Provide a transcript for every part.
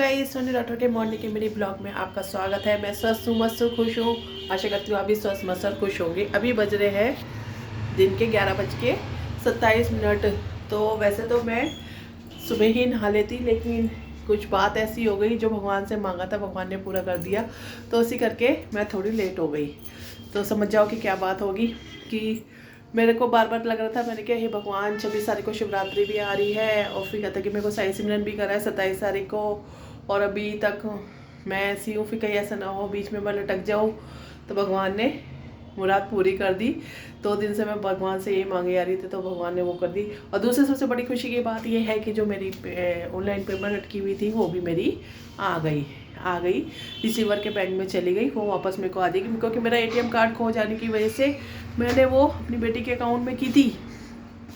Guys, Soni Rathore के morning के मेरी ब्लॉग में आपका स्वागत है। मैं स्वस्थ हूँ, मस्त हूँ, खुश हूँ। आशा करती हूँ आप भी स्वस्थ मस्त और खुश होंगे। अभी बज रहे हैं दिन के 11:27। तो वैसे तो मैं सुबह ही नहा लेती, लेकिन कुछ बात ऐसी हो गई जो भगवान से मांगा था, भगवान ने पूरा कर दिया। तो उसी करके मैं थोड़ी लेट हो गई। तो समझ जाओ कि क्या बात होगी। कि मेरे को बार बार लग रहा था, मैंने कहा हे भगवान, 26 तारीख को शिवरात्रि भी आ रही है और फिर कहता कि मेरे को साई सिमरन भी करा है 27 तारीख को, और अभी तक मैं ऐसी हूँ। फिर कहीं ऐसा ना हो बीच में मैं लटक जाऊँ। तो भगवान ने मुराद पूरी कर दी। 2 दिन से मैं भगवान से यही मांगे आ रही थी, तो भगवान ने वो कर दी। और दूसरी सबसे बड़ी खुशी की बात यह है कि जो मेरी ऑनलाइन पेमेंट अटकी हुई थी वो भी मेरी आ गई रिसीवर के बैंक में चली गई। वो वापस मेरे को आ जाएगी, क्योंकि मेरा एटीएम कार्ड खो जाने की वजह से मैंने वो अपनी बेटी के अकाउंट में की थी,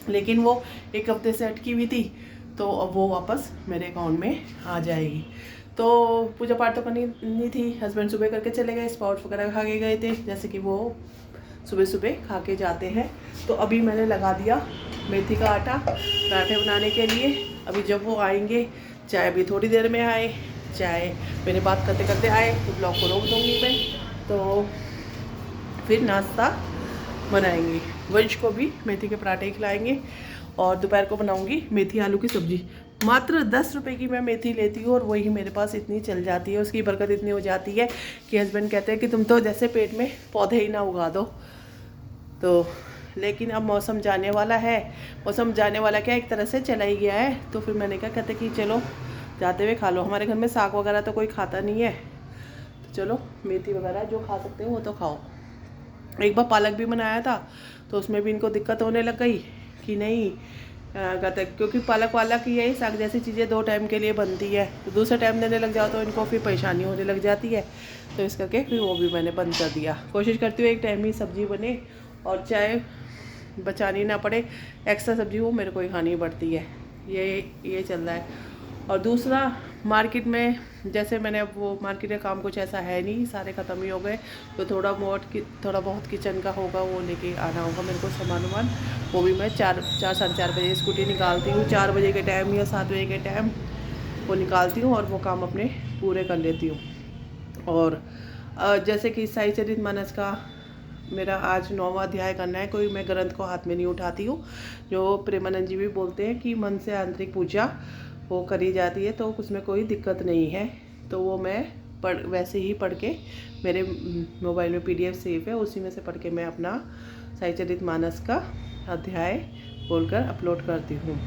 लेकिन वो 1 हफ्ते से अटकी हुई थी। तो अब वो वापस मेरे अकाउंट में आ जाएगी। तो पूजा पाठ तो करनी नहीं थी, हस्बैंड सुबह करके चले गए, स्पाउट वगैरह खा के गए थे, जैसे कि वो सुबह सुबह खा के जाते हैं। तो अभी मैंने लगा दिया मेथी का आटा पराठे बनाने के लिए। अभी जब वो आएंगे, चाहे अभी थोड़ी देर में आए, चाहे मेरे बात करते करते आए, तो ब्लॉग को रोक दूँगी मैं। तो फिर नाश्ता बनाएंगे, वंश को भी मेथी के पराठे खिलाएंगे, और दोपहर को बनाऊंगी मेथी आलू की सब्जी। मात्र 10 रुपये की मैं मेथी लेती हूँ और वही मेरे पास इतनी चल जाती है। उसकी बरकत इतनी हो जाती है कि हस्बैंड कहते हैं कि तुम तो जैसे पेट में पौधे ही ना उगा दो। तो लेकिन अब मौसम जाने वाला है। मौसम जाने वाला क्या, एक तरह से चला ही गया है। तो फिर मैंने कहा, कहते कि चलो जाते हुए खा लो। हमारे घर में साग वगैरह तो कोई खाता नहीं है, तो चलो मेथी वगैरह जो खा सकते हो वो तो खाओ। एक बार पालक भी बनाया था, तो उसमें भी इनको दिक्कत होने लग गई कि नहीं कहते, क्योंकि पालक वालक यही साग जैसी चीज़ें 2 टाइम के लिए बनती है, तो दूसरा टाइम देने लग जाओ तो इनको फिर परेशानी होने लग जाती है। तो इस करके फिर वो भी मैंने बंद कर दिया। कोशिश करती हूँ एक टाइम ही सब्जी बने और चाहे बचानी ना पड़े, एक्स्ट्रा सब्जी वो मेरे को ही खानी पड़ती है। ये चल रहा है। और दूसरा, मार्केट में जैसे मैंने अब वो मार्केट का काम कुछ ऐसा है नहीं, सारे ख़त्म ही हो गए। तो थोड़ा बहुत किचन का होगा, वो लेके आना होगा मेरे को सामान वामान। वो भी मैं 4 साढ़े 4 बजे स्कूटी निकालती हूँ, 4 बजे के टाइम या 7 बजे के टाइम वो निकालती हूँ और वो काम अपने पूरे कर लेती हूँ। और जैसे कि साई चरितमानस का मेरा आज 9वां अध्याय करना है। कोई मैं ग्रंथ को हाथ में नहीं उठाती हूँ। जो प्रेमानंद जी भी बोलते हैं कि मन से आंतरिक पूजा वो करी जाती है, तो उसमें कोई दिक्कत नहीं है। तो वो मैं वैसे ही पढ़ के, मेरे मोबाइल में PDF सेव है, उसी में से पढ़ के मैं अपना साई चरितमानस का अध्याय बोलकर अपलोड करती हूँ।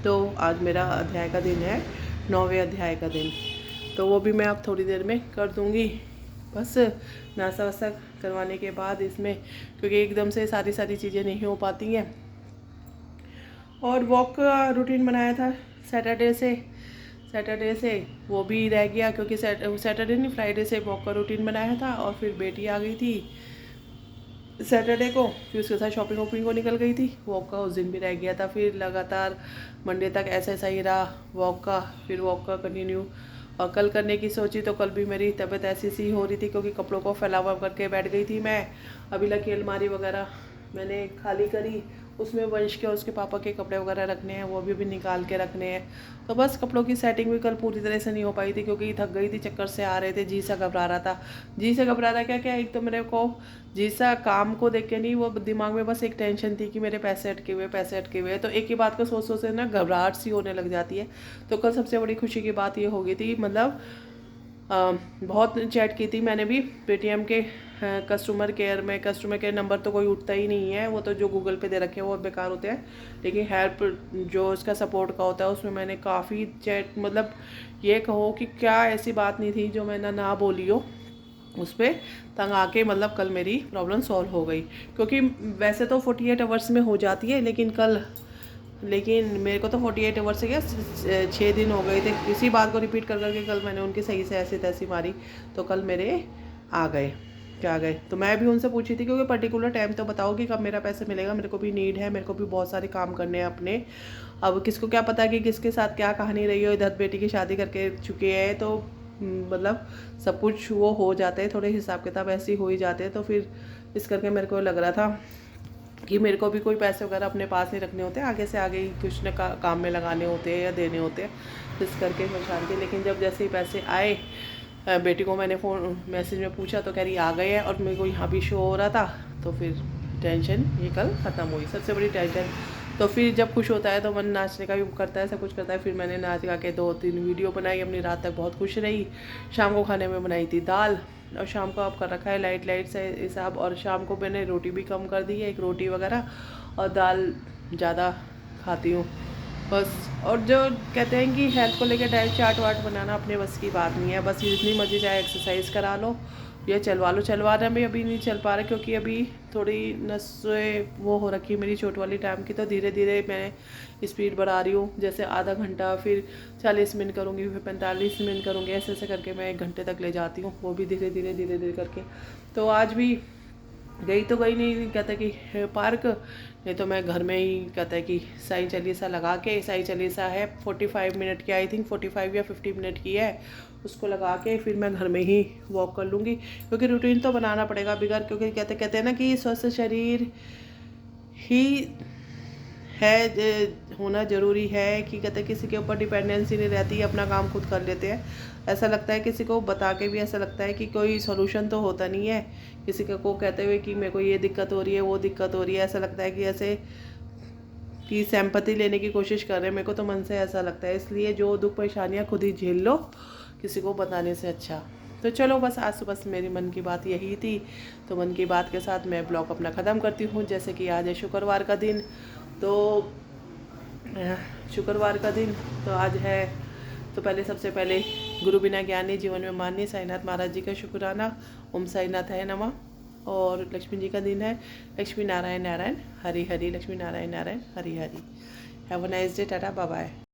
तो आज मेरा अध्याय का दिन है, 9वें अध्याय का दिन। तो वो भी मैं अब थोड़ी देर में कर दूँगी। बस नाश्ता वास्ता करवाने के बाद इसमें, क्योंकि एकदम से सारी चीज़ें नहीं हो पाती हैं। और वॉक का रूटीन बनाया था सैटरडे से वो भी रह गया, क्योंकि सैटरडे नहीं, फ्राइडे से वॉक का रूटीन बनाया था। और फिर बेटी आ गई थी सैटरडे को, फिर उसके साथ शॉपिंग वॉपिंग को निकल गई थी। वॉक का उस दिन भी रह गया था। फिर लगातार मंडे तक ऐसा ही रहा वॉक का। फिर वॉक का कंटिन्यू, और कल करने की सोची तो कल भी मेरी तबीयत ऐसी सी हो रही थी, क्योंकि कपड़ों को फैलावा करके बैठ गई थी मैं। अभी लकी अलमारी वगैरह मैंने खाली करी, उसमें वंश के और उसके पापा के कपड़े वगैरह रखने हैं, वो भी निकाल के रखने हैं। तो बस कपड़ों की सेटिंग भी कल पूरी तरह से नहीं हो पाई थी, क्योंकि थक गई थी, चक्कर से आ रहे थे, जी सा घबरा रहा था। जी से घबरा रहा क्या, एक तो मेरे को जी सा काम को देख के नहीं, वो दिमाग में बस एक टेंशन थी कि मेरे पैसे अटके हुए। तो एक ही बात को सोच से ना घबराहट सी होने लग जाती है। तो कल सबसे बड़ी खुशी की बात ये हो गई थी, मतलब बहुत चैट की थी मैंने भी पेटीएम के कस्टमर केयर नंबर तो कोई उठता ही नहीं है, वो तो जो गूगल पे दे रखे हैं वो बेकार होते हैं। लेकिन हेल्प जो इसका सपोर्ट का होता है, उसमें मैंने काफ़ी चैट, मतलब ये कहो कि क्या ऐसी बात नहीं थी जो मैंने ना बोली हो। उस पर तंग आके मतलब कल मेरी प्रॉब्लम सॉल्व हो गई। क्योंकि वैसे तो 48 आवर्स में हो जाती है, लेकिन मेरे को तो 48 आवर्स से क्या 6 दिन हो गए थे। इसी बात को रिपीट कर करके कल मैंने उनकी सही से ऐसी तैसी मारी, तो कल मेरे आ गए। तो मैं भी उनसे पूछी थी, क्योंकि पर्टिकुलर टाइम तो बताओ कि कब मेरा पैसे मिलेगा। मेरे को भी नीड है, मेरे को भी बहुत सारे काम करने हैं अपने। अब किसको क्या पता कि किसके साथ क्या कहानी रही हो। इधर बेटी की शादी करके चुके हैं, तो मतलब सब कुछ वो हो जाते हैं, थोड़े हिसाब किताब ऐसे ही हो ही जाते हैं। तो फिर इस करके मेरे को लग रहा था कि मेरे को भी कोई पैसे वगैरह अपने पास नहीं रखने होते, आगे से आगे ही कुछ न काम में लगाने होते हैं या देने होते हैं, इस करके परेशान थी। लेकिन जब जैसे ही पैसे आए, बेटी को मैंने फ़ोन मैसेज में पूछा तो कह रही आ गए हैं, और मेरे को यहाँ भी शो हो रहा था, तो फिर टेंशन ये कल ख़त्म हुई, सबसे बड़ी टेंशन। तो फिर जब खुश होता है तो मन नाचने का भी करता है, सब कुछ करता है। फिर मैंने नाच गा के 2-3 वीडियो बनाई अपनी, रात तक बहुत खुश रही। शाम को खाने में बनाई थी दाल, और शाम को अब कर रखा है लाइट से हिसाब, और शाम को मैंने रोटी भी कम कर दी है, 1 रोटी वगैरह, और दाल ज़्यादा खाती हूँ बस। और जो कहते हैं कि हेल्थ को लेकर डाइट चार्ट वार्ट बनाना अपने बस की बात नहीं है, बस जितनी मर्जी चाहे एक्सरसाइज करा लो या चलवा लो। चलवाना भी अभी नहीं चल पा रहा, क्योंकि अभी थोड़ी नसें वो हो रखी है मेरी चोट वाली टाइम की, तो धीरे धीरे मैं स्पीड बढ़ा रही हूँ। जैसे आधा घंटा, फिर 40 मिनट करूँगी, फिर 45 मिनट करूँगी, ऐसे ऐसे करके मैं 1 घंटे तक ले जाती हूँ, वो भी धीरे धीरे करके। तो आज भी गई तो गई नहीं, कहते कि पार्क, नहीं तो मैं घर में ही कहता है कि साई चालीसा लगा के, साई चालीसा है 45 मिनट की, आई थिंक 45 या 50 मिनट की है, उसको लगा के फिर मैं घर में ही वॉक कर लूँगी, क्योंकि रूटीन तो बनाना पड़ेगा बिगर, क्योंकि कहते हैं ना कि स्वस्थ शरीर ही है होना ज़रूरी है, कि कहते किसी के ऊपर डिपेंडेंसी नहीं रहती, अपना काम खुद कर लेते हैं। ऐसा लगता है किसी को बता के भी ऐसा लगता है कि कोई सॉल्यूशन तो होता नहीं है, किसी को कहते हुए कि मेरे को ये दिक्कत हो रही है, वो दिक्कत हो रही है, ऐसा लगता है कि ऐसे कि सिंपैथी लेने की कोशिश कर रहे हैं। मेरे को तो मन से ऐसा लगता है, इसलिए जो दुख परेशानियाँ खुद ही झेल लो, किसी को बताने से अच्छा। तो चलो बस आज सुबह से मेरी मन की बात यही थी, तो मन की बात के साथ मैं ब्लॉग अपना ख़त्म करती हूँ। जैसे कि आज है शुक्रवार का दिन, तो शुक्रवार का दिन तो आज है, तो पहले सबसे पहले गुरु बिना ज्ञानी जीवन में मान्य साईनाथ महाराज जी का शुक्राना, ओम साईनाथ है नमः। और लक्ष्मी जी का दिन है, Lakshmi Narayan Narayan Hari Hari, Lakshmi Narayan Narayan Hari Hari. Have a nice day, tata bye bye.